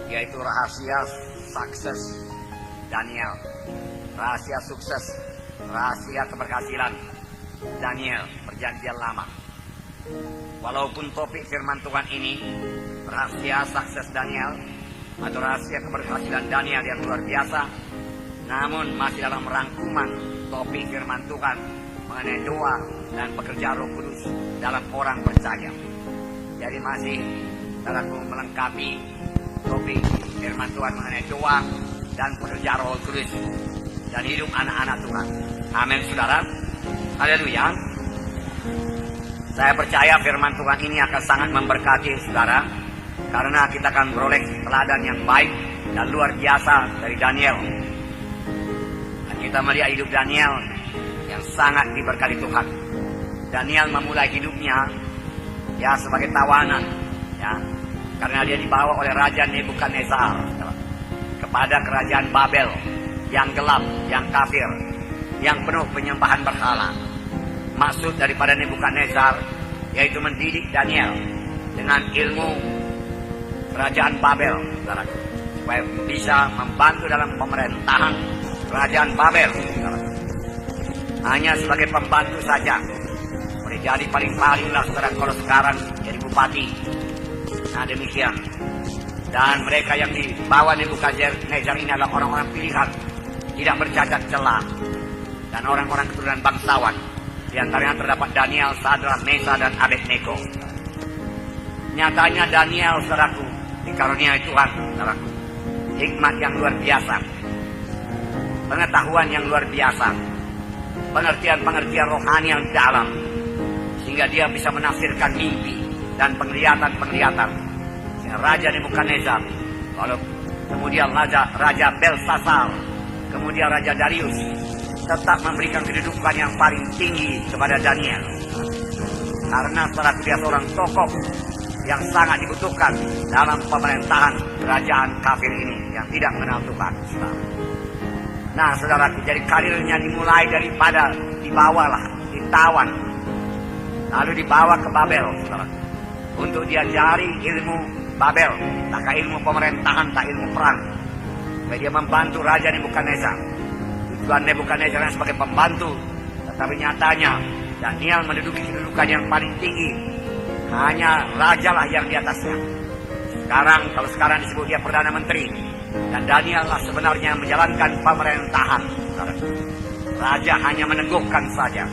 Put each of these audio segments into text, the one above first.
yaitu rahasia sukses Daniel, rahasia sukses, rahasia keberhasilan Daniel perjanjian lama. Walaupun topik firman Tuhan ini rahasia sukses Daniel atau rahasia keberhasilan Daniel yang luar biasa, namun masih dalam rangkuman topik firman Tuhan mengenai doa dan pekerjaan Roh Kudus dalam orang percaya. Jadi masih dalam melengkapi topik firman Tuhan mengenai doa dan pekerjaan Roh Kudus dan hidup anak-anak Tuhan. Amin, saudara. Haleluya. Saya percaya firman Tuhan ini akan sangat memberkati saudara, karena kita akan beroleh teladan yang baik dan luar biasa dari Daniel. Dan kita melihat hidup Daniel yang sangat diberkati Tuhan. Daniel memulai hidupnya ya sebagai tawanan, ya, karena dia dibawa oleh Raja Nebukadnezar kepada kerajaan Babel yang gelap, yang kafir, yang penuh penyembahan berhala. Maksud daripada Nebukadnezar yaitu mendidik Daniel dengan ilmu kerajaan Babel, supaya bisa membantu dalam pemerintahan kerajaan Babel. Hanya sebagai pembantu saja, boleh jadi paling-paling lah kalau sekarang jadi bupati. Nah demikian. Dan mereka yang dibawa Nebukadnezar ini adalah orang-orang pilihan, tidak bercacat celah, dan orang-orang keturunan bangsawan. Di antaranya terdapat Daniel, Sadrak, Mesa, dan Abednego. Nyatanya Daniel, saudaraku, dikaruniai Tuhan, saudaraku, hikmat yang luar biasa, pengetahuan yang luar biasa, pengertian-pengertian rohani yang dalam, sehingga dia bisa menafsirkan mimpi dan penglihatan-penglihatan. Sehingga Raja Nebukadnezar, lalu kemudian Raja Belsasar, kemudian Raja Darius, tetap memberikan kedudukan yang paling tinggi kepada Daniel. Karena setelah dia seorang tokoh yang sangat dibutuhkan dalam pemerintahan kerajaan kafir ini yang tidak mengenal Tuhan. Nah saudaraku, jadi karirnya dimulai daripada ditawan, lalu dibawa ke Babel, saudaraku, untuk diajari ilmu Babel, tak ilmu pemerintahan, tak ilmu perang. Supaya dia membantu Raja Nebukadnezar. Tuhan Nebukadnezar sebagai pembantu, tetapi nyatanya Daniel menduduki kedudukan yang paling tinggi. Hanya rajalah yang di atasnya. Kalau sekarang disebut dia Perdana Menteri, dan Daniel lah sebenarnya menjalankan pemerintahan. Raja hanya meneguhkan saja.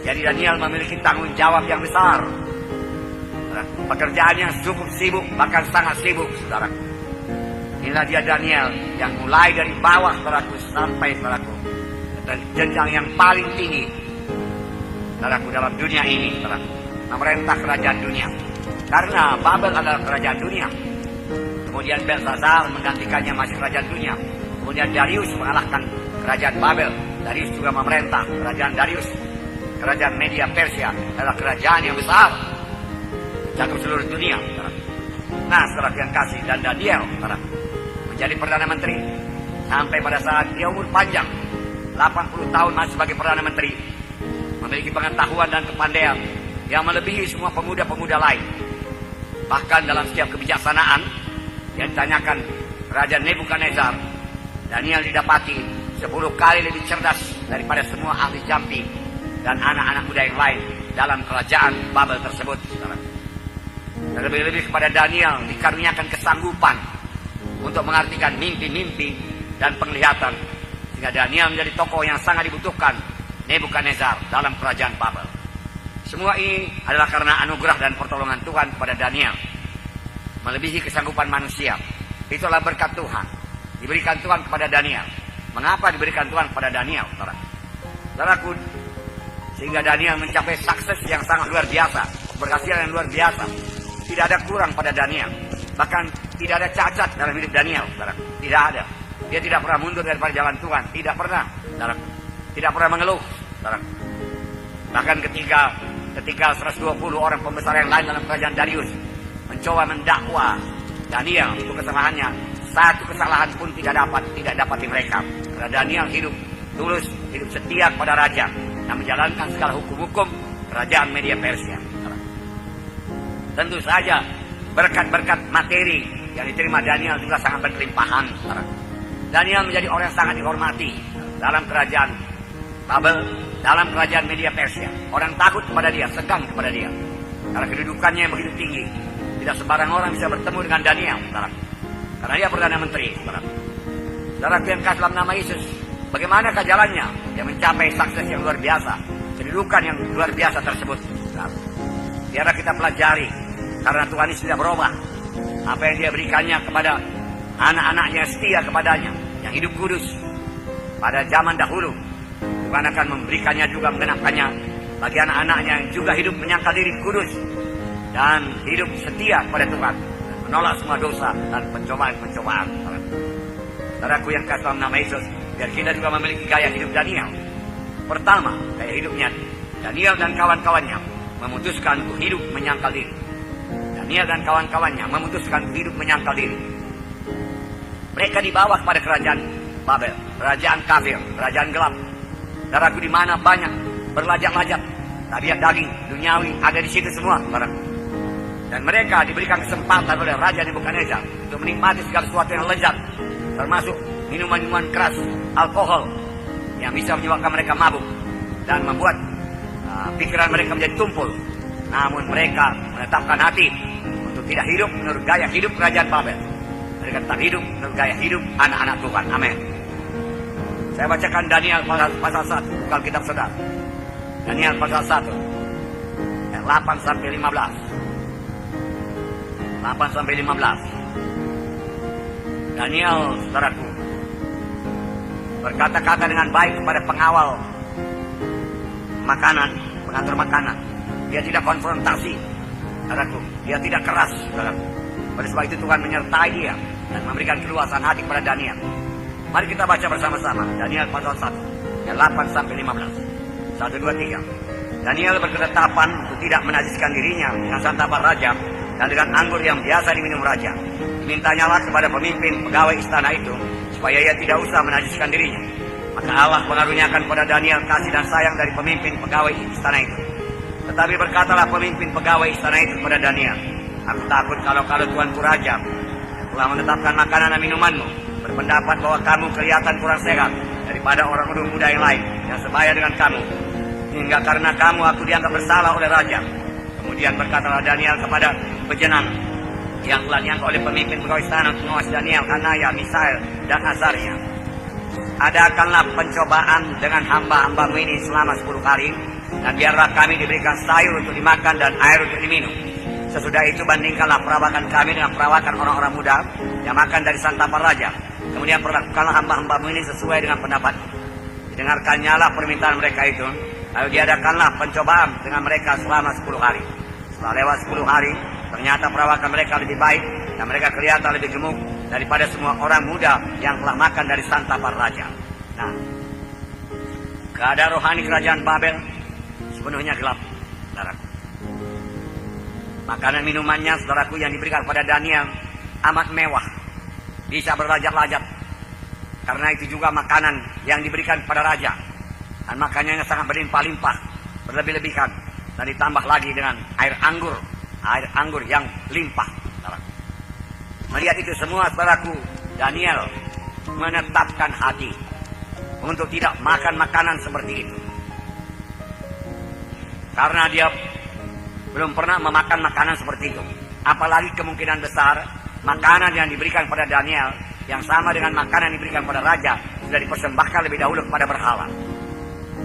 Jadi Daniel memiliki tanggung jawab yang besar. Pekerjaannya cukup sibuk, bahkan sangat sibuk, saudara. Inilah dia Daniel yang mulai dari bawah, saudaraku, sampai, saudaraku, dan jenjang yang paling tinggi, saudaraku, dalam dunia ini, saudaraku, memerintah kerajaan dunia. Karena Babel adalah kerajaan dunia. Kemudian Belsasar menggantikannya masih kerajaan dunia. Kemudian Darius mengalahkan kerajaan Babel. Darius juga memerintah. Kerajaan Darius, kerajaan Media Persia, adalah kerajaan yang besar, mencakup seluruh dunia, saudaraku. Nah, saudaraku yang kasih, dan Daniel, saudaraku, menjadi Perdana Menteri sampai pada saat dia umur panjang 80 tahun masih sebagai Perdana Menteri, memiliki pengetahuan dan kepandaian yang melebihi semua pemuda-pemuda lain. Bahkan dalam setiap kebijaksanaan yang ditanyakan Raja Nebukadnezar, Daniel didapati 10 kali lebih cerdas daripada semua ahli jampi dan anak-anak muda yang lain dalam kerajaan Babel tersebut. Dan lebih-lebih kepada Daniel dikaruniakan kesanggupan untuk mengartikan mimpi-mimpi dan penglihatan, sehingga Daniel menjadi tokoh yang sangat dibutuhkan Nebukadnezar dalam kerajaan Babel. Semua ini adalah karena anugerah dan pertolongan Tuhan kepada Daniel, melebihi kesanggupan manusia. Itulah berkat Tuhan, diberikan Tuhan kepada Daniel. Mengapa diberikan Tuhan kepada Daniel, saudaraku? Sehingga Daniel mencapai sukses yang sangat luar biasa, keberhasilan yang luar biasa. Tidak ada kurang pada Daniel. Bahkan tidak ada cacat dalam hidup Daniel, saudaraku. Tidak ada. Dia tidak pernah mundur daripada jalan Tuhan. Tidak pernah, saudaraku. Tidak pernah mengeluh, saudaraku. Bahkan ketika 120 orang pembesar yang lain dalam kerajaan Darius mencoba mendakwa Daniel itu kesalahannya, satu kesalahan pun tidak dapat mereka. Karena Daniel hidup tulus, hidup setia kepada raja dan menjalankan segala hukum-hukum kerajaan Media Persia. Tentu saja berkat-berkat materi yang diterima Daniel juga sangat berkelimpahan. Daniel menjadi orang yang sangat dihormati dalam kerajaan Babel, dalam kerajaan Media Persia. Orang takut kepada dia, segan kepada dia, karena kedudukannya yang begitu tinggi. Tidak sembarang orang bisa bertemu dengan Daniel, karena dia Perdana Menteri. Saudaraku yang kasih dalam nama Yesus, bagaimanakah jalannya yang mencapai sukses yang luar biasa, kedudukan yang luar biasa tersebut? Biarlah kita pelajari, karena Tuhan ini sudah berubah. Apa yang dia berikannya kepada anak-anaknya yang setia kepadanya, yang hidup kudus pada zaman dahulu, Tuhan akan memberikannya juga, mengenapkannya bagi anak-anaknya yang juga hidup menyangkal diri kudus dan hidup setia kepada Tuhan, menolak semua dosa dan pencobaan-pencobaan. Saudaraku yang kasih dalam nama Yesus, biar kita juga memiliki gaya hidup Daniel. Pertama, gaya hidupnya Daniel dan kawan-kawannya memutuskan untuk hidup menyangkal diri. Daniel dan kawan-kawannya memutuskan untuk hidup menyangkal diri. Mereka dibawa kepada kerajaan Babel, kerajaan kafir, kerajaan gelap. Saudaraku, di mana banyak berlajak-lajak, tabiat daging, duniawi ada di situ semua, saudaraku. Dan mereka diberikan kesempatan oleh Raja Nebukadnezar untuk menikmati segala sesuatu yang lezat, termasuk minuman-minuman keras, alkohol, yang bisa menyebabkan mereka mabuk dan membuat pikiran mereka menjadi tumpul. Namun mereka menetapkan hati untuk tidak hidup menurut gaya hidup kerajaan Babel. Mereka tetap hidup menurut gaya hidup anak-anak Tuhan. Amin. Saya bacakan Daniel pasal 1, bukan kitab saudara. Daniel pasal 1, ayat 8 sampai 15. 8 sampai 15. Daniel, saudaraku, berkata-kata dengan baik kepada pengawal makanan, pengatur makanan. Dia tidak konfrontasi, saudaraku. Dia tidak keras, saudaraku. Oleh sebab itu Tuhan menyertai dia dan memberikan keluasan hati kepada Daniel. Mari kita baca bersama-sama Daniel pasal 1, ayat 8 sampai 15. 1, 2, 3. Daniel berketetapan untuk tidak menajiskan dirinya dengan santapan raja dan dengan anggur yang biasa diminum raja. Dimintanyalah kepada pemimpin pegawai istana itu supaya ia tidak usah menajiskan dirinya. Maka Allah mengaruniakan kepada Daniel kasih dan sayang dari pemimpin pegawai istana itu. Tetapi berkatalah pemimpin pegawai istana itu kepada Daniel, "Aku takut kalau Tuanku Raja yang telah menetapkan makanan dan minumanmu berpendapat bahwa kamu kelihatan kurang sehat daripada orang muda yang lain yang sebaya dengan kamu, hingga karena kamu aku dianggap bersalah oleh raja." Kemudian berkatalah Daniel kepada pejenan yang telah diangkat oleh pemimpin pegawai istana untuk mengawasi Daniel, Hanaya, Misael, dan Azaria, "Adakanlah pencobaan dengan hamba-hambamu ini selama 10 hari, dan biarlah kami diberikan sayur untuk dimakan dan air untuk diminum. Sesudah itu bandingkanlah perawakan kami dengan perawakan orang-orang muda yang makan dari santapan raja. Kemudian perlakukanlah hamba-hambamu ini sesuai dengan pendapat." Didengarkannyalah permintaan mereka itu, lalu diadakanlah pencobaan dengan mereka selama 10 hari. Setelah lewat 10 hari, ternyata perawakan mereka lebih baik dan mereka kelihatan lebih gemuk daripada semua orang muda yang telah makan dari santapan raja. Nah, keadaan rohani kerajaan Babel sepenuhnya gelap, saudaraku. Makanan minumannya, saudaraku, yang diberikan kepada Daniel amat mewah, bisa berlajak-lajak. Karena itu juga makanan yang diberikan kepada raja, dan makanannya sangat berlimpah-limpah, berlebih-lebihan, dan ditambah lagi dengan air anggur yang limpah, saudaraku. Melihat itu semua, saudaraku, Daniel menetapkan hati untuk tidak makan makanan seperti itu. Karena dia belum pernah memakan makanan seperti itu. Apalagi kemungkinan besar makanan yang diberikan pada Daniel yang sama dengan makanan yang diberikan pada raja sudah dipersembahkan lebih dahulu kepada berhala.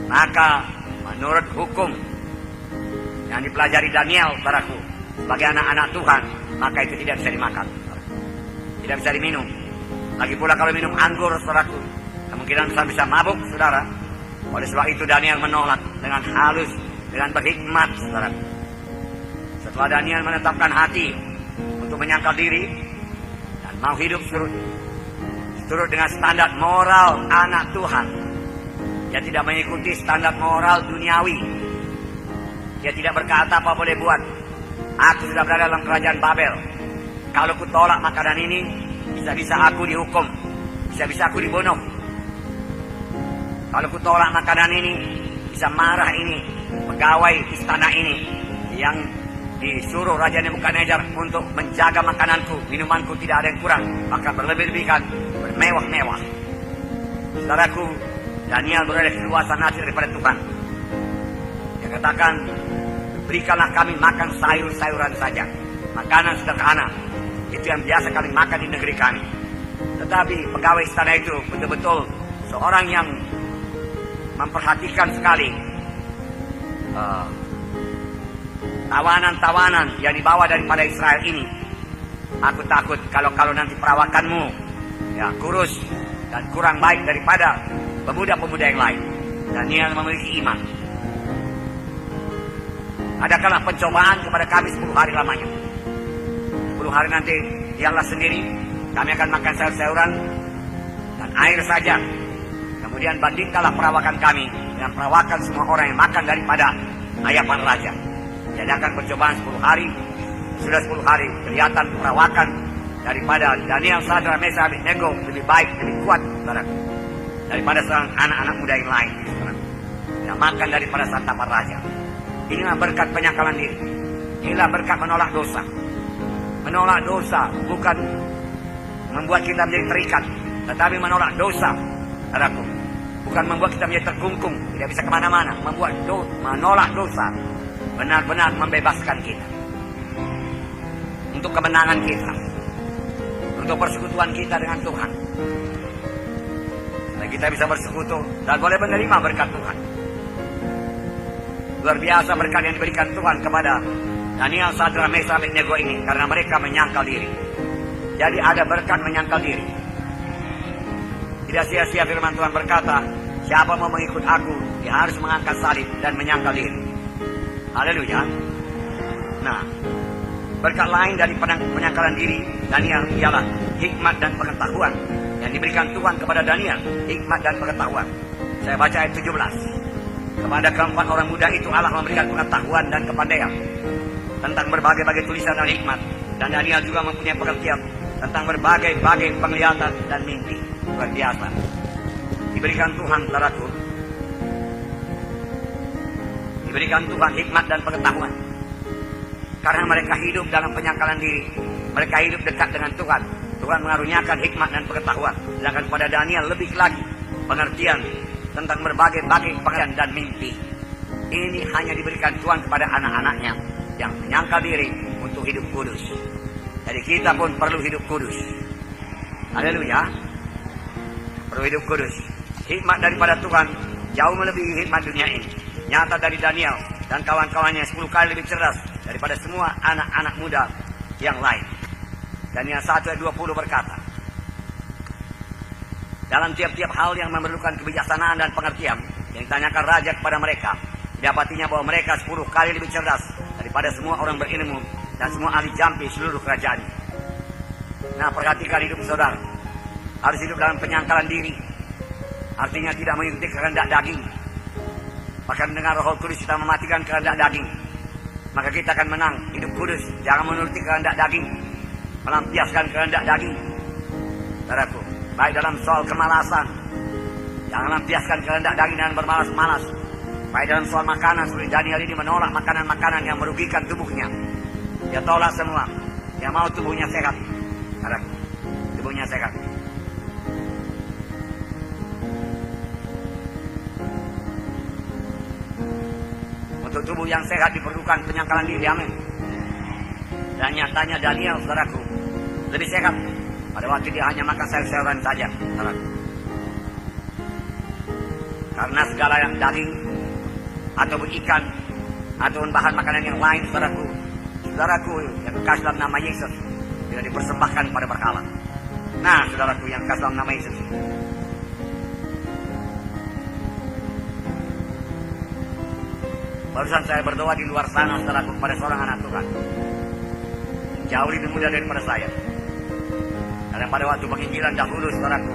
Maka menurut hukum yang dipelajari Daniel, saudaraku, sebagai anak-anak Tuhan, maka itu tidak bisa dimakan, tidak bisa diminum. Lagi pula kalau minum anggur, saudaraku, kemungkinan besar bisa mabuk, saudara. Oleh sebab itu Daniel menolak dengan halus, dengan berhikmat, saudaraku. Setelah Daniel menetapkan hati untuk menyangkal diri dan mau hidup turut dengan standar moral anak Tuhan, dia tidak mengikuti standar moral duniawi. Dia tidak berkata apa boleh buat. Aku sudah berada dalam kerajaan Babel. Kalau ku tolak makanan ini, bisa-bisa aku dihukum, bisa-bisa aku dibunuh. Kalau ku tolak makanan ini, bisa marah ini pegawai istana ini yang disuruh Raja Nebukadnezar untuk menjaga makananku, minumanku tidak ada yang kurang, maka berlebih-lebihan, bermewah-mewah. Saudaraku, Daniel berada keluasan hati daripada Tuhan. Dia katakan, berikanlah kami makan sayur-sayuran saja, makanan sederhana. Itu yang biasa kami makan di negeri kami. Tetapi pegawai istana itu betul-betul seorang yang memperhatikan sekali tawanan-tawanan yang dibawa daripada Israel ini. Aku takut kalau nanti perawakanmu ya kurus dan kurang baik daripada pemuda-pemuda yang lain. Daniel memiliki iman. Adakanlah pencobaan kepada kami 10 hari lamanya. 10 hari nanti diamlah sendiri. Kami akan makan sayur-sayuran dan air saja. Kemudian bandingkanlah perawakan kami dengan perawakan semua orang yang makan daripada ayapan raja. Jadi akan percobaan 10 hari. Sudah 10 hari kelihatan perawakan daripada Daniel, Sadrak, Mesakh, Abednego lebih baik, lebih kuat, saudaraku, daripada seorang anak-anak muda yang lain, saudaraku, yang makan daripada santapan raja. Inilah berkat penyangkalan diri. Inilah berkat menolak dosa. Menolak dosa bukan membuat kita menjadi terikat, tetapi menolak dosa, saudaraku, bukan membuat kita menjadi terkungkung, tidak bisa kemana-mana. Menolak dosa benar-benar membebaskan kita untuk kemenangan kita, untuk persekutuan kita dengan Tuhan. Dan kita bisa bersekutu dan boleh menerima berkat Tuhan. Luar biasa berkat yang diberikan Tuhan kepada Daniel, Sadrak, Mesakh, Abednego ini, karena mereka menyangkal diri. Jadi ada berkat menyangkal diri. Tidak sia-sia firman Tuhan berkata, siapa mau mengikut aku, dia harus mengangkat salib dan menyangkal diri. Haleluya. Nah, berkat lain dari penyangkalan diri Daniel ialah hikmat dan pengetahuan yang diberikan Tuhan kepada Daniel. Hikmat dan pengetahuan. Saya baca ayat 17. Kepada keempat orang muda itu Allah memberikan pengetahuan dan kepandaian tentang berbagai-bagai tulisan dan hikmat. Dan Daniel juga mempunyai pengertian tentang berbagai-bagai penglihatan dan mimpi. Luar biasa. Diberikan Tuhan, saudaraku, diberikan Tuhan hikmat dan pengetahuan. Karena mereka hidup dalam penyangkalan diri, mereka hidup dekat dengan Tuhan. Tuhan mengaruniakan hikmat dan pengetahuan. Sedangkan pada Daniel lebih lagi pengertian tentang berbagai-bagai pengertian dan mimpi. Ini hanya diberikan Tuhan kepada anak-anaknya yang menyangkal diri untuk hidup kudus. Jadi kita pun perlu hidup kudus. Haleluya. Perlu hidup kudus. Hikmat daripada Tuhan jauh melebihi hikmat dunia ini. Nyata dari Daniel dan kawan-kawannya 10 kali lebih cerdas daripada semua anak-anak muda yang lain. Daniel 1 ayat 20 berkata, dalam tiap-tiap hal yang memerlukan kebijaksanaan dan pengertian yang ditanyakan raja kepada mereka, didapatinya bahwa mereka 10 kali lebih cerdas daripada semua orang berilmu dan semua ahli jampi seluruh kerajaan. Nah, perhatikan hidup saudara. Harus hidup dalam penyangkalan diri. Artinya tidak mengikuti kehendak daging. Bahkan dengan Roh Kudus kita mematikan kehendak daging, maka kita akan menang hidup kudus. Jangan menuruti kehendak daging, melampiaskan kehendak daging, saudaraku. Baik dalam soal kemalasan, jangan lampiaskan kehendak daging dengan bermalas-malas. Baik dalam soal makanan, seperti Daniel ini menolak makanan-makanan yang merugikan tubuhnya. Dia tolak semua. Dia mau tubuhnya sehat, saudaraku. Tubuhnya sehat. Untuk tubuh yang sehat diperlukan penyangkalan diri, amin. Dan nyatanya Daniel, saudaraku, lebih sehat pada waktu dia hanya makan sayur-sayuran saja, saudaraku. Karena segala yang daging ataupun ikan ataupun bahan makanan yang lain, saudaraku, yang kekasih dalam nama Yesus tidak dipersembahkan pada berhala. Nah, saudaraku yang kekasih dalam nama Yesus, barusan saya berdoa di luar sana, saudaraku, kepada seorang anak Tuhan jauh lebih muda daripada saya. Dan pada waktu penginjilan dahulu, saudaraku,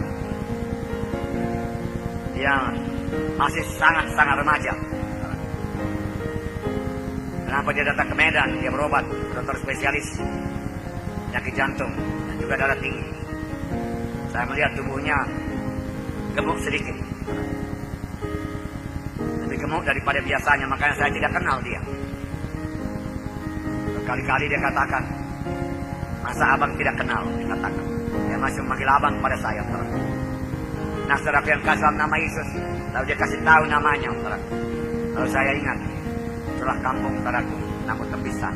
dia masih sangat-sangat remaja. Kenapa dia datang ke Medan? Dia berobat, dokter spesialis penyakit jantung dan juga darah tinggi. Saya melihat tubuhnya gemuk sedikit, gemuk daripada biasanya, makanya saya tidak kenal dia. Kali-kali dia katakan, masa abang tidak kenal? Dia katakan, dia masih memanggil abang pada saya, saudara. Nah, saudara yang kasih nama Yesus, lalu dia kasih tahu namanya, saudara. Lalu saya ingat, itulah kampung saudaraku, namun terpisah.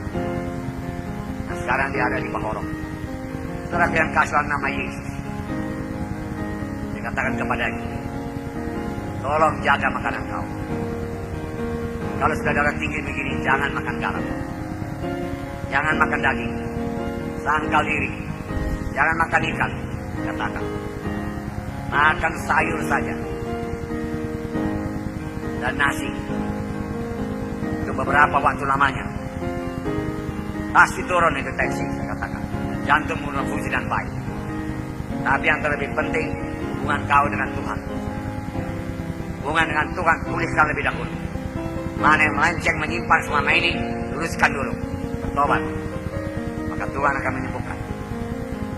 Nah, sekarang dia ada di Bahorong. Saudara yang kasih nama Yesus, dia katakan kepadanya, tolong jaga makanan kau. Kalau sudah darah tinggi begini, jangan makan garam. Jangan makan daging. Sangkal diri. Jangan makan ikan. Katakan. Makan sayur saja. Dan nasi. Untuk beberapa waktu lamanya. Pasti turun itu tensi, saya katakan. Jantung mulai fungsi dan baik. Tapi yang terlebih penting, hubungan kau dengan Tuhan. Hubungan dengan Tuhan, pulihkan lebih dahulu. Mana yang melenceng menyimpang selama ini, luruskan dulu. Bertobat. Maka Tuhan akan menyembuhkan.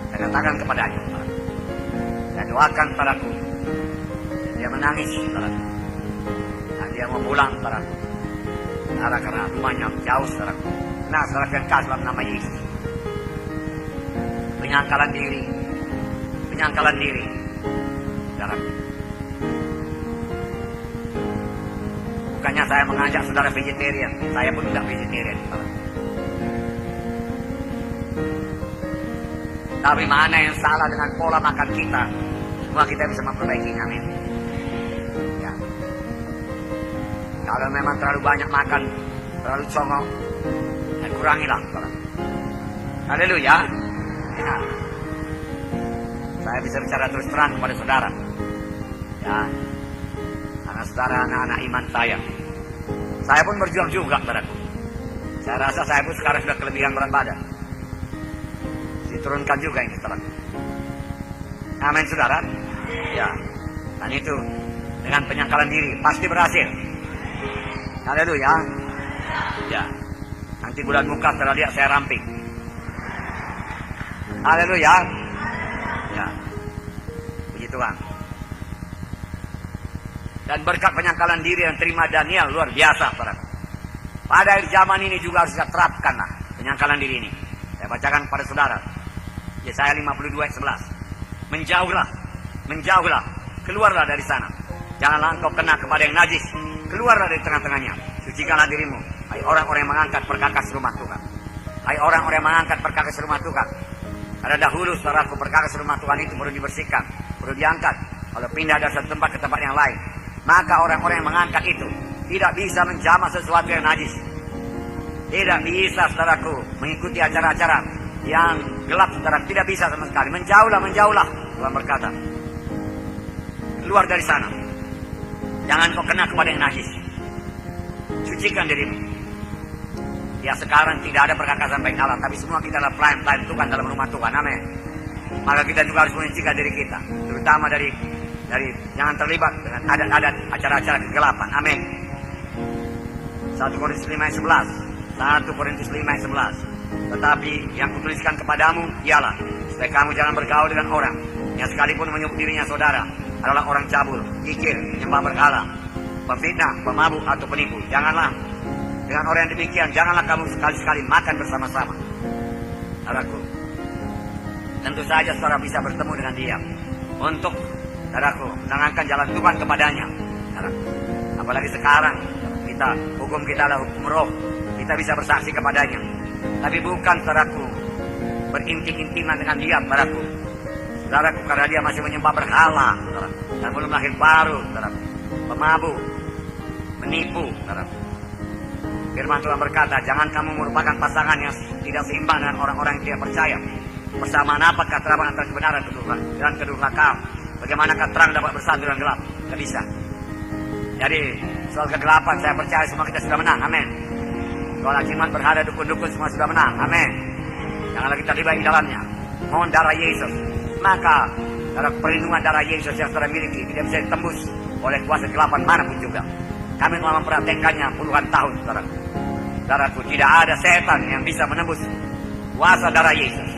Saya katakan kepadanya, saya doakan padaku. Dia menangis padaku. Dan dia mau pulang padaku. Karena rumahnya jauh padaku. Nah, saudara yang kasih dalam nama Yesus. Penyangkalan diri. Penyangkalan diri. Saudaraku. Bukannya saya mengajak saudara vegetarian, saya pun tidak vegetarian. Tapi mana yang salah dengan pola makan kita? Semua kita bisa memperbaikinya, amin. Ya. Kalau memang terlalu banyak makan, terlalu congok, ya kurangilah. Haleluya. Ya. Saya bisa bicara terus terang kepada saudara. Ya. Karena saudara anak-anak iman saya. Saya pun berjuang juga, saudaraku. Saya rasa saya pun sekarang sudah kelebihan berat badan. Diturunkan juga ini, saudara. Amin, saudara. Ya. Dan itu dengan penyangkalan diri pasti berhasil. Haleluya. Ya. Nanti bulan muka setelah lihat saya ramping. Haleluya. Ya. Puji Tuhan. Dan berkat penyangkalan diri yang terima Daniel luar biasa, saudara. Pada akhir zaman ini juga harus kita terapkan penyangkalan diri ini. Saya bacakan kepada saudara. Yesaya 52 ayat 11. Menjauhlah, menjauhlah, keluarlah dari sana. Janganlah engkau kena kepada yang najis. Keluarlah dari tengah-tengahnya. Sucikanlah dirimu. Hai orang-orang yang mengangkat perkakas rumah Tuhan. Hai orang-orang yang mengangkat perkakas rumah Tuhan. Karena dahulu saudaraku perkakas rumah Tuhan itu perlu dibersihkan, perlu diangkat. Kalau pindah dari satu tempat ke tempat yang lain, maka orang-orang yang mengangkat itu tidak bisa menjamah sesuatu yang najis. Tidak bisa, saudaraku, mengikuti acara-acara yang gelap, saudara. Tidak bisa sama sekali. Menjauhlah, menjauhlah. Tuhan berkata, keluar dari sana. Jangan kau kena kepada yang najis. Sucikan dirimu. Ya, sekarang tidak ada perkakasan baik Allah, tapi semua kita adalah pelayan-pelayan Tuhan dalam rumah Tuhan. Amin. Maka kita juga harus menyucikan diri kita, terutama dari jangan terlibat dengan adat-adat acara-acara kegelapan. Amin. 1 Korintus 5 ayat 11. 1 Korintus 5 ayat 11. Tetapi yang kutuliskan kepadamu ialah supaya kamu jangan bergaul dengan orang yang sekalipun menyebut dirinya saudara adalah orang cabul, kikir, menyembah berhala, pemfitnah, pemabuk atau penipu. Janganlah dengan orang yang demikian, janganlah kamu sekali-sekali makan bersama-sama. Saudaraku, tentu saja saudara bisa bertemu dengan dia untuk, saudaraku, menanamkan jalan Tuhan kepadanya. Saudaraku, apalagi sekarang hukum kita adalah hukum roh. Kita bisa bersaksi kepadanya. Tapi bukan, saudaraku, berintim-intiman dengan dia, saudaraku. Saudaraku, karena dia masih menyembah berhala, saudaraku, dan belum lahir baru, saudaraku. Pemabuk, menipu, saudaraku. Firman Tuhan berkata, jangan kamu merupakan pasangan yang tidak seimbang dengan orang-orang yang tidak percaya. Persamaan apakah terdapat antara kebenaran dan kedurhakaan? Bagaimanakah terang dapat bersatu dengan gelap? Tidak bisa. Jadi soal kegelapan saya percaya semua kita sudah menang. Amin. Soal hakiman berhala, dukun-dukun semua sudah menang. Amin. Janganlah kita terlibat di dalamnya. Mohon darah Yesus. Maka darah perlindungan darah Yesus yang saudara miliki tidak bisa ditembus oleh kuasa kegelapan manapun juga. Kami telah mempraktekannya puluhan tahun, saudara. Saudaraku, tidak ada setan yang bisa menembus kuasa darah Yesus.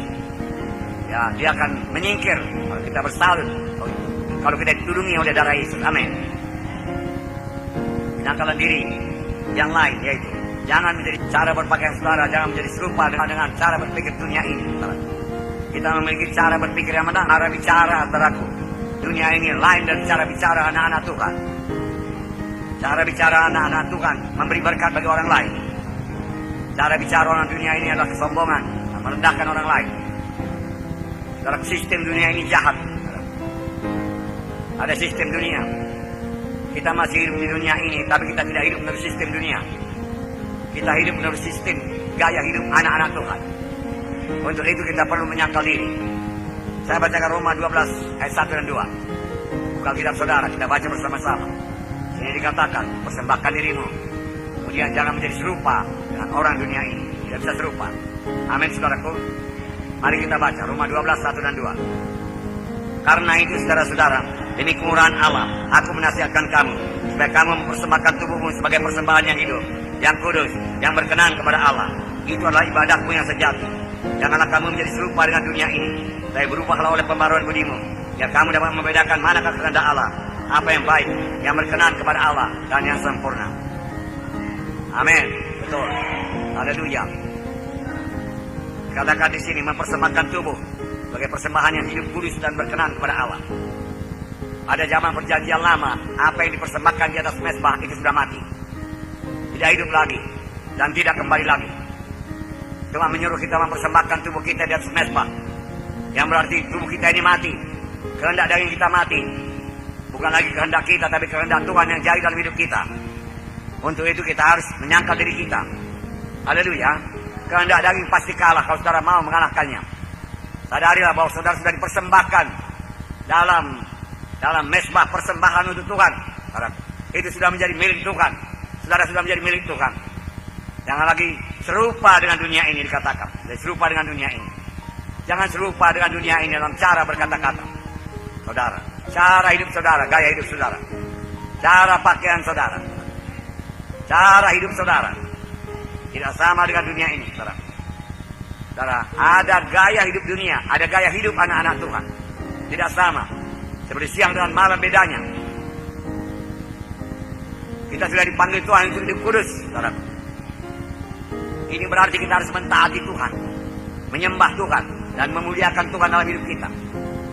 Ya, dia akan menyingkir kalau kita bersalin, kalau kita ditudungi oleh darah Yesus. Amin. Penyangkalan diri yang lain yaitu Jangan menjadi cara berpakaian saudara, jangan menjadi serupa dengan cara berpikir dunia ini. Saudara. Kita memiliki cara berpikir yang benar, cara bicara, saudaraku. Dunia ini lain dari cara bicara anak-anak Tuhan. Cara bicara anak-anak Tuhan memberi berkat bagi orang lain. Cara bicara orang dunia ini adalah kesombongan, merendahkan orang lain. Saudara, sistem dunia ini jahat. Ada sistem dunia. Kita masih hidup di dunia ini, tapi kita tidak hidup menurut sistem dunia. Kita hidup menurut sistem gaya hidup anak-anak Tuhan. Untuk itu kita perlu menyangkal diri. Saya bacakan Roma 12 ayat 1 dan 2. Buka kitab saudara, kita baca bersama-sama. Sini dikatakan, persembahkan dirimu. Kemudian jangan menjadi serupa dengan orang dunia ini. Tidak bisa serupa. Amin, saudaraku. Mari kita baca Roma 12, 1 dan 2. Karena itu saudara-saudara, demi kemurahan Allah, aku menasihatkan kamu, supaya kamu mempersembahkan tubuhmu sebagai persembahan yang hidup, yang kudus, yang berkenan kepada Allah. Itu adalah ibadahmu yang sejati. Janganlah kamu menjadi serupa dengan dunia ini, tapi berubahlah oleh pembaruan budimu, ya kamu dapat membedakan manakah kehendak Allah, apa yang baik, yang berkenan kepada Allah, dan yang sempurna. Amin. Betul. Haleluya. Katakan di sini mempersembahkan tubuh sebagai persembahan yang hidup, kudus, dan berkenan kepada Allah. Ada zaman perjanjian lama, apa yang dipersembahkan di atas mezbah itu sudah mati, tidak hidup lagi, dan tidak kembali lagi. Cuma menyuruh kita mempersembahkan tubuh kita di atas mezbah, yang berarti tubuh kita ini mati, kehendak daging kita mati. Bukan lagi kehendak kita, tapi kehendak Tuhan yang jadi dalam hidup kita. Untuk itu kita harus menyangkal diri kita. Haleluya. Kehendak daging pasti kalah kalau saudara mau mengalahkannya. Sadarilah bahwa saudara sudah dipersembahkan dalam mezbah persembahan untuk Tuhan. Itu sudah menjadi milik Tuhan. Saudara sudah menjadi milik Tuhan. Jangan lagi serupa dengan dunia ini dikatakan. Jadi serupa dengan dunia ini. Jangan serupa dengan dunia ini dalam cara berkata-kata. Saudara, cara hidup saudara, gaya hidup saudara, cara pakaian saudara, cara hidup saudara tidak sama dengan dunia ini, saudara. Saudara, ada gaya hidup dunia, ada gaya hidup anak-anak Tuhan. Tidak sama. Seperti siang dengan malam bedanya. Kita sudah dipanggil Tuhan untuk hidup kudus, saudara. Ini berarti kita harus mentaati Tuhan, menyembah Tuhan, dan memuliakan Tuhan dalam hidup kita.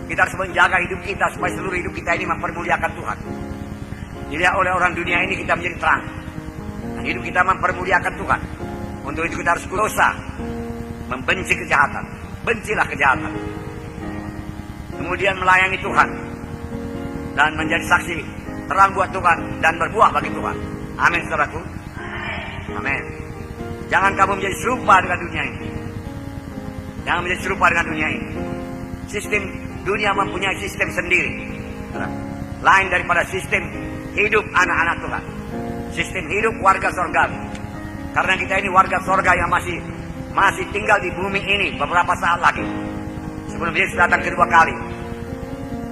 Kita harus menjaga hidup kita supaya seluruh hidup kita ini mempermuliakan Tuhan. Dilihat oleh orang dunia ini kita menjadi terang, dan hidup kita mempermuliakan Tuhan. Untuk itu kita harus dosa, membenci kejahatan, bencilah kejahatan. Kemudian melayani Tuhan dan menjadi saksi terang buat Tuhan dan berbuah bagi Tuhan. Amin, saudaraku. Amin. Jangan kamu menjadi serupa dengan dunia ini. Jangan menjadi serupa dengan dunia ini. Sistem dunia mempunyai sistem sendiri, lain daripada sistem hidup anak-anak Tuhan. Sistem hidup warga surgawi. Karena kita ini warga surga yang masih tinggal di bumi ini beberapa saat lagi sebelum Yesus datang kedua kali.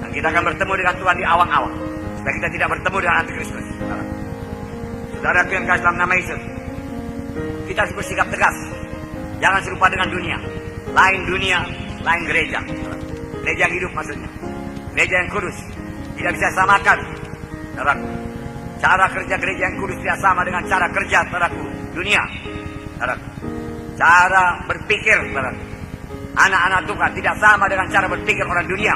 Dan kita akan bertemu dengan Tuhan di awang-awang, supaya kita tidak bertemu dengan antikristus. Saudara yang kasih dalam nama Yesus, kita harus bersikap tegas. Jangan serupa dengan dunia. Dunia, lain gereja. Gereja yang hidup maksudnya. Gereja yang kudus. Tidak bisa samakan. Saudaraku, cara kerja gereja yang kudus tidak sama dengan cara kerja, saudaraku, dunia. Saudaraku, cara berpikir, saudaraku, anak-anak Tuhan tidak sama dengan cara berpikir orang dunia.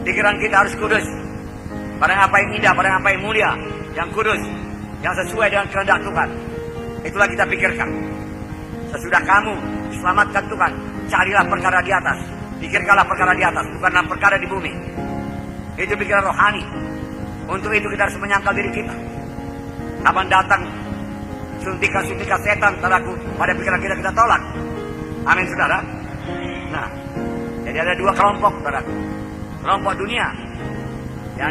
Pikiran kita harus kudus. Barang apa yang indah, barang apa yang mulia, yang kudus, yang sesuai dengan kehendak Tuhan, itulah kita pikirkan. Sesudah kamu diselamatkan Tuhan, carilah perkara di atas, pikirkanlah perkara di atas, bukanlah perkara di bumi. Itu pikiran rohani. Untuk itu kita harus menyangkal diri kita. Kapan datang suntikan-suntikan setan saudaraku pada pikiran kita tolak. Amin, saudara. Nah, jadi ada dua kelompok, saudaraku. Kelompok dunia yang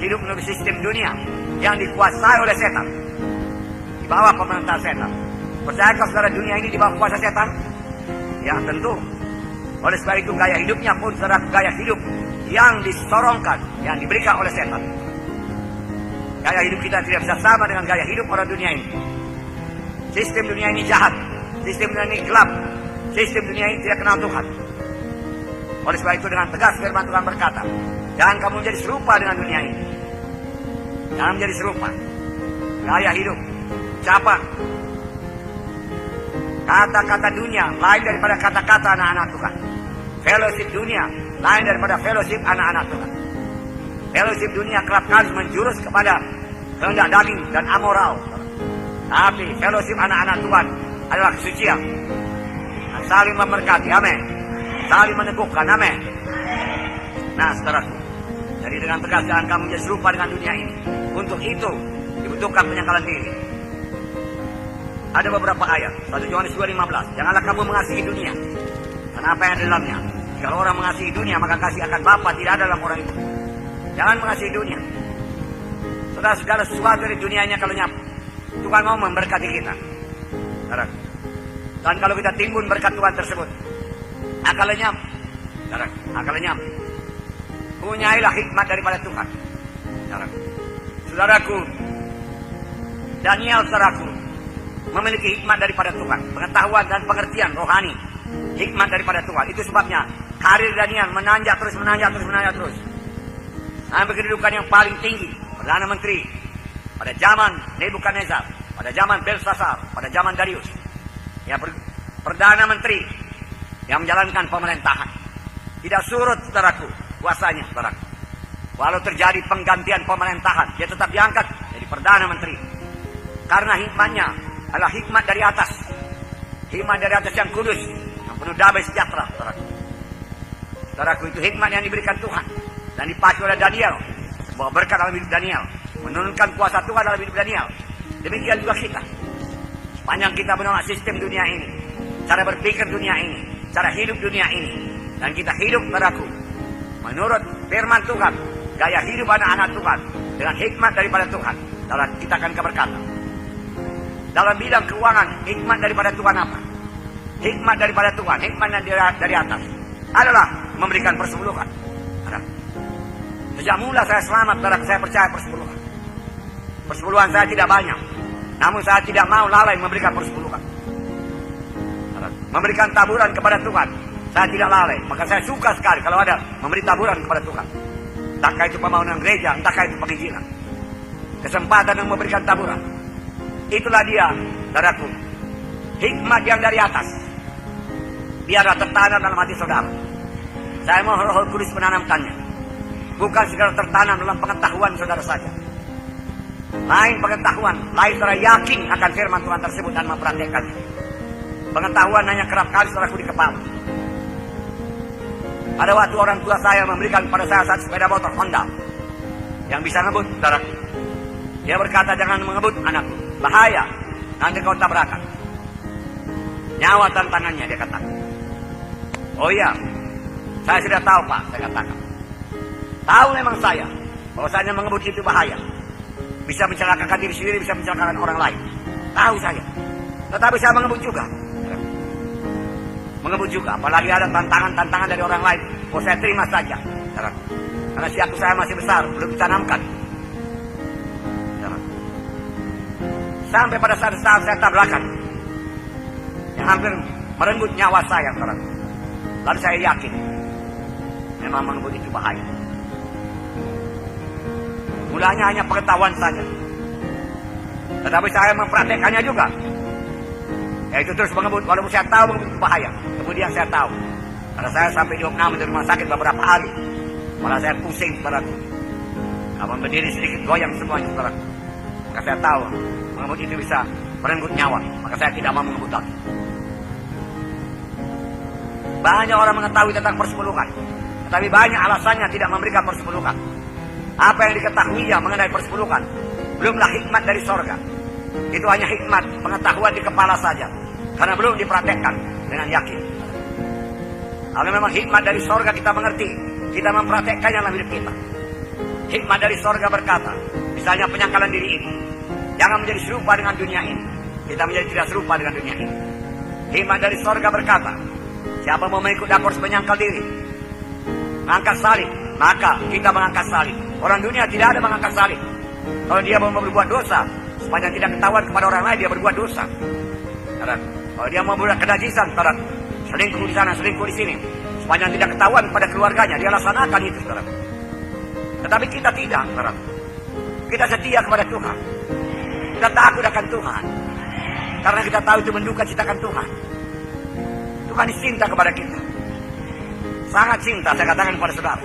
hidup menurut sistem dunia, yang dikuasai oleh setan, di bawah pemerintah setan. Percayakah saudara dunia ini di bawah kuasa setan? Ya tentu. Oleh sebab itu gaya hidupnya pun saudara gaya hidup yang disorongkan, yang diberikan oleh setan. Gaya hidup kita tidak bisa sama dengan gaya hidup orang dunia ini. Sistem dunia ini jahat, sistem dunia ini gelap, sistem dunia ini tidak kenal Tuhan. Oleh sebab itu dengan tegas firman Tuhan berkata, jangan kamu menjadi serupa dengan dunia ini. Jangan menjadi serupa. gaya hidup, ucapan, kata-kata dunia lain daripada kata-kata anak-anak Tuhan. Fellowship dunia lain daripada fellowship anak-anak Tuhan. Fellowship dunia kerap kali menjurus kepada kehendak daging dan amoral. Tapi fellowship anak-anak Tuhan adalah kesucian. Saling memberkati, amin. Saling meneguhkan, amin. Nah, saudaraku, jadi dengan tegas jangan kamu menjadi serupa dengan dunia ini. Untuk itu dibutuhkan penyangkalan diri. Ada beberapa ayat. 1 Yohanes 2:15. Janganlah kamu mengasihi dunia, karena apa yang ada dalamnya. Kalau orang mengasihi dunia, maka kasih akan Bapa tidak ada dalam orang itu. Jangan mengasihi dunia. Saudara, segala sesuatu dari dunianya kalau nyap, Tuhan mau memberkati kita. Saudara. Dan kalau kita timbun berkat Tuhan tersebut, akal lenyap. Saudara, akal lenyap. Punyailah hikmat daripada Tuhan. Saudara. Saudaraku, Daniel saudaraku, memiliki hikmat daripada Tuhan, pengetahuan dan pengertian rohani, hikmat daripada Tuhan. Itu sebabnya karir Daniel menanjak terus. Sampai kedudukan yang paling tinggi, Perdana Menteri, pada zaman Nebukadnezar, pada zaman Belshazzar, pada zaman Darius. Ya, Perdana Menteri yang menjalankan pemerintahan. Tidak surut, saudaraku, kuasanya, saudaraku. Walau terjadi penggantian pemerintahan, dia tetap diangkat jadi Perdana Menteri. Karena hikmatnya adalah hikmat dari atas. Hikmat dari atas yang kudus, yang penuh damai sejahtera, saudaraku. Saudaraku, itu hikmat yang diberikan Tuhan. Dan dipakai oleh Daniel. Bahwa berkat dalam hidup Daniel. Menurunkan kuasa Tuhan dalam hidup Daniel. Demikian juga kita. Sepanjang kita menolak sistem dunia ini. Cara berpikir dunia ini. Cara hidup dunia ini. Dan kita hidup, saudaraku, menurut firman Tuhan. Gaya hidup anak-anak Tuhan. Dengan hikmat daripada Tuhan. Dalam kita akan keberkatan. Dalam bidang keuangan, hikmat daripada Tuhan apa? Hikmat daripada Tuhan, hikmat dari atas adalah memberikan persepuluhan. Sejak mula saya selamat, saya percaya persepuluhan. Persepuluhan saya tidak banyak, namun saya tidak mau lalai memberikan persepuluhan. Memberikan taburan kepada Tuhan, saya tidak lalai. Maka saya suka sekali kalau ada memberi taburan kepada Tuhan. Entahkah itu pembangunan gereja, entahkah itu penginjilan. Kesempatan yang memberikan taburan. Itulah dia, saudaraku, hikmat yang dari atas. Biarlah tertanam dalam hati saudara. Saya mau Roh Kudus menanamkannya. Bukan segala tertanam dalam pengetahuan saudara saja. Lain pengetahuan, lain saudara yakin akan firman Tuhan tersebut dan mempraktekannya. Pengetahuan hanya kerap kali saudaraku di kepala. Pada waktu orang tua saya memberikan pada saya satu sepeda motor Honda yang bisa ngebut, saudaraku. Dia berkata, jangan mengebut anakku, bahaya, nanti kau tabrakan. Nyawa tantangannya, dia katakan. Oh iya, saya sudah tahu Pak, saya katakan. Tahu memang saya, bahwasanya mengebut itu bahaya. Bisa mencelakakan diri sendiri, bisa mencelakakan orang lain. Tahu saya. Tetapi saya mengebut juga. Mengebut juga, apalagi ada tantangan-tantangan dari orang lain. Oh, saya terima saja. Karena siapku saya masih besar, belum ditanamkan. Sampai pada saat saya tabrakan, yang hampir merenggut nyawa saya. Lalu saya yakin, memang mengebut itu bahaya. Mulanya hanya pengetahuan saja. Tetapi saya mempraktekannya juga. Yaitu terus mengebut, walaupun saya tahu mengebut itu bahaya. Kemudian saya tahu. Karena saya sampai diopname di rumah sakit beberapa hari. Malah saya pusing, saudaraku. Kalau berdiri sedikit goyang semuanya, saudaraku. Maka saya tahu, mengebut itu bisa merenggut nyawa. Maka saya tidak mau mengebut lagi. Banyak orang mengetahui tentang persepuluhan. Tetapi banyak alasannya tidak memberikan persepuluhan. Apa yang diketahuinya mengenai persepuluhan belumlah hikmat dari sorga. Itu hanya hikmat pengetahuan di kepala saja, karena belum dipraktekkan dengan yakin. Kalau memang hikmat dari sorga kita mengerti, kita mempraktekkannya dalam hidup kita. Hikmat dari sorga berkata, misalnya penyangkalan diri ini, jangan menjadi serupa dengan dunia ini. Kita menjadi tidak serupa dengan dunia ini. Hikmat dari sorga berkata, siapa mau mengikut aku harus menyangkal diri, mengangkat salib, maka kita mengangkat salib. Orang dunia tidak ada mengangkat salib. Kalau dia mau berbuat dosa, sepanjang tidak ketahuan kepada orang lain, dia berbuat dosa. Kalau dia mau berbuat kenajisan, selingkuh di sana, selingkuh di sini, sepanjang tidak ketahuan pada keluarganya, dia laksanakan itu, Tetapi kita tidak, Kita setia kepada Tuhan. Kita takut akan Tuhan. Karena kita tahu itu menduka citakan Tuhan. Tuhan cinta kepada kita. Sangat cinta, saya katakan kepada saudara.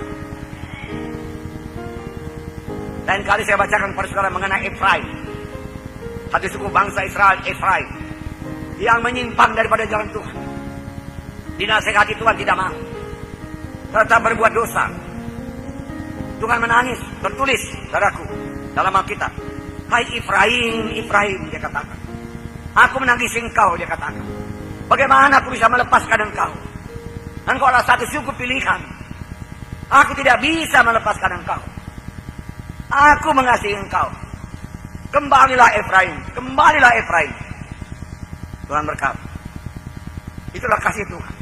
Lain kali saya bacakan kepada saudara mengenai Efraim. Satu suku bangsa Israel, Efraim, yang menyimpang daripada jalan Tuhan. Dinasehati Tuhan tidak mau. Tetap berbuat dosa. Tuhan menangis, tertulis, saudaraku, dalam Alkitab. Hai Efraim, Efraim, dia katakan. Aku menangisi engkau, dia katakan. Bagaimana aku bisa melepaskan engkau? Engkau adalah satu suku pilihan. Aku tidak bisa melepaskan engkau. Aku mengasihi engkau. Kembalilah Efraim, kembalilah Efraim. Tuhan berkata, itulah kasih Tuhan.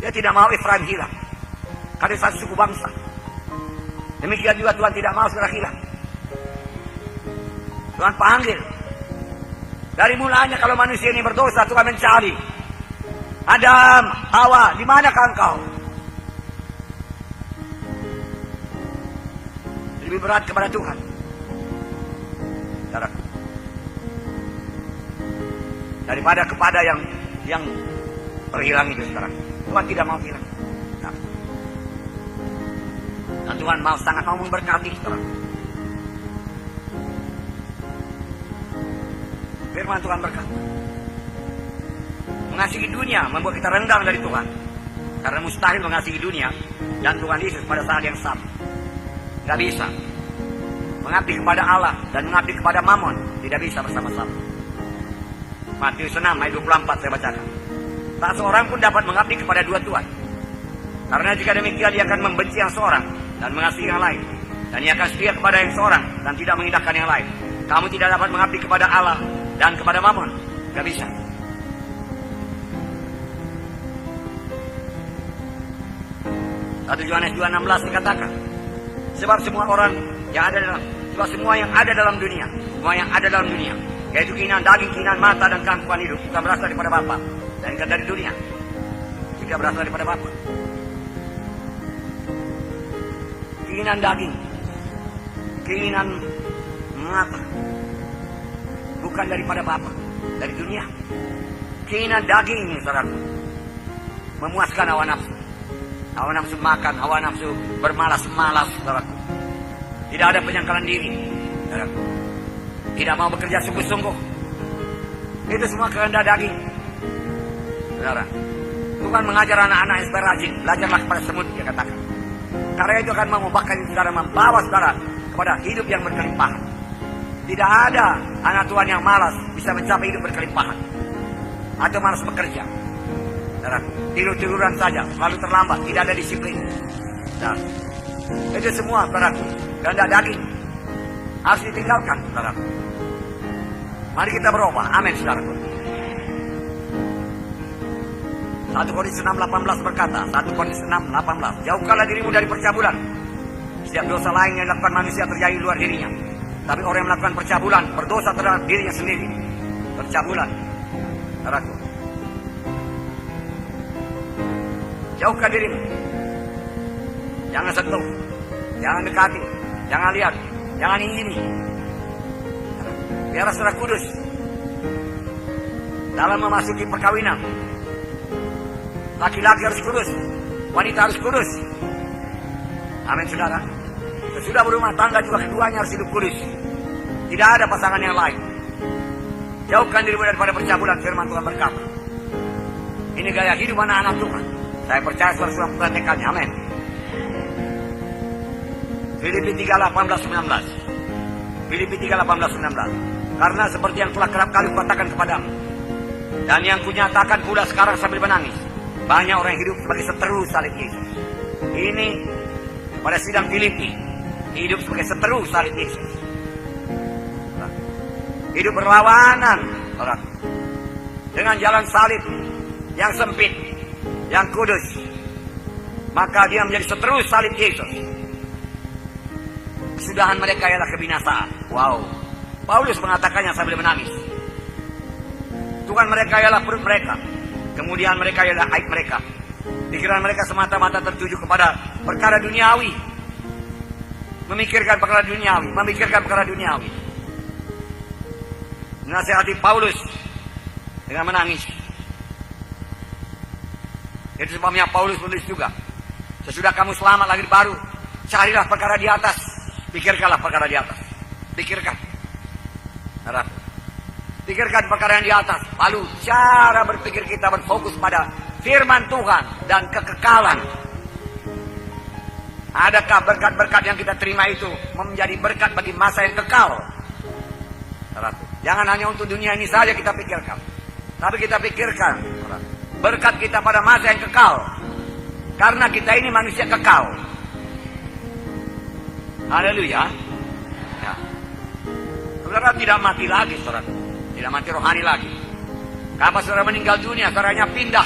Dia tidak mau Efraim hilang. Karena satu suku bangsa. Demikian juga Tuhan tidak mau saudara hilang. Tuhan panggil. Dari mulanya kalau manusia ini berdosa, Tuhan mencari. Adam, Hawa, di manakah engkau? Lebih berat kepada Tuhan. Saudara. Daripada kepada yang terhilang itu sekarang. Tuhan tidak mau hilang. Nah. Dan Tuhan sangat mau memberkati sekarang. Firman Tuhan berkata, mengasihi dunia membuat kita rendah dari Tuhan. Karena mustahil mengasihi dunia dan Tuhan Yesus pada saat yang sama. Tidak bisa. Mengabdi kepada Allah dan mengabdi kepada Mammon tidak bisa bersama-sama. Matius 6 ayat 24 saya bacakan. Tak seorang pun dapat mengabdi kepada dua Tuhan. Karena jika demikian dia akan membenci yang seorang dan mengasihi yang lain. Dan ia akan setia kepada yang seorang dan tidak mengindahkan yang lain. Kamu tidak dapat mengabdi kepada Allah dan kepada Mammon. Tidak bisa. Satu Yohanes 2:16 dikatakan, sebab semua yang ada dalam dunia, yaitu keinginan daging, keinginan mata dan keangkuhan hidup, bukan berasal daripada Bapa, dan bukan dari dunia, tidak berasal daripada Bapa. Keinginan daging, keinginan mata, bukan daripada Bapa, dari dunia. Keinginan daging, saudaraku, memuaskan hawa nafsu. Hawa nafsu makan, hawa nafsu bermalas-malas, saudaraku. Tidak ada penyangkalan diri, saudaraku. Tidak mau bekerja sungguh-sungguh. Itu semua kehendak daging. Saudara, Tuhan mengajar anak-anak yang rajin. Belajarlah kepada semut, dia katakan. Karena itu akan memubahkan saudara, membawa saudara kepada hidup yang berkelimpahan. Tidak ada anak Tuhan yang malas bisa mencapai hidup berkelimpahan. Atau malas bekerja. Saudara, tidur-tiduran saja, selalu terlambat, tidak ada disiplin. Saudara, itu semua, saudara, kehendak daging. Harus ditinggalkan, saudara. Mari kita berubah. Amin, saudara. 1 Korintus 6:18 berkata, 1 Korintus 6:18, jauhkanlah dirimu dari percabulan. Setiap dosa lain yang dilakukan manusia terjadi di luar dirinya. Tapi orang yang melakukan percabulan berdosa terhadap dirinya sendiri. Percabulan, saudaraku. Jauhkan dirimu. Jangan sentuh, jangan dekati, jangan lihat, jangan ingini. Biarlah saudara kudus dalam memasuki perkawinan. Laki-laki harus kudus, wanita harus kudus. Amin, saudara. Sesudah berumah tangga juga keduanya harus hidup kudus. Tidak ada pasangan yang lain. Jauhkan dirimu daripada percabulan, firman Tuhan berkata. Ini gaya hidup anak-anak Tuhan. Saya percaya saudara mempraktekannya. Amin. Filipi 3:18-19. Filipi 3:18-19. Karena seperti yang telah kerap kali kukatakan kepadamu, dan yang kunyatakan pula sekarang sambil menangis, banyak orang yang hidup sebagai seteru salib Yesus. Ini pada sidang Filipi, hidup sebagai seteru salib Yesus. Hidup berlawanan orang dengan jalan salib yang sempit, yang kudus. Maka dia menjadi seteru salib Yesus. Kesudahan mereka ialah kebinasaan. Wow. Paulus mengatakannya sambil menangis. Tuhan mereka ialah perut mereka. Kemudian mereka ialah aib mereka. Pikiran mereka semata-mata tertuju kepada perkara duniawi. Memikirkan perkara duniawi. Menasihati Paulus dengan menangis. Itu sebabnya Paulus menulis juga, sesudah kamu selamat lahir baru, carilah perkara di atas, pikirkanlah perkara di atas. Pikirkan, pikirkan perkara yang di atas. Lalu cara berpikir kita berfokus pada firman Tuhan dan kekekalan. Adakah berkat-berkat yang kita terima itu menjadi berkat bagi masa yang kekal? Jangan hanya untuk dunia ini saja kita pikirkan, tapi kita pikirkan berkat kita pada masa yang kekal. Karena kita ini manusia kekal. Haleluya. Ya. Saudara tidak mati lagi, saudara. Tidak mati rohani lagi. Kapan saudara meninggal dunia, saudaranya pindah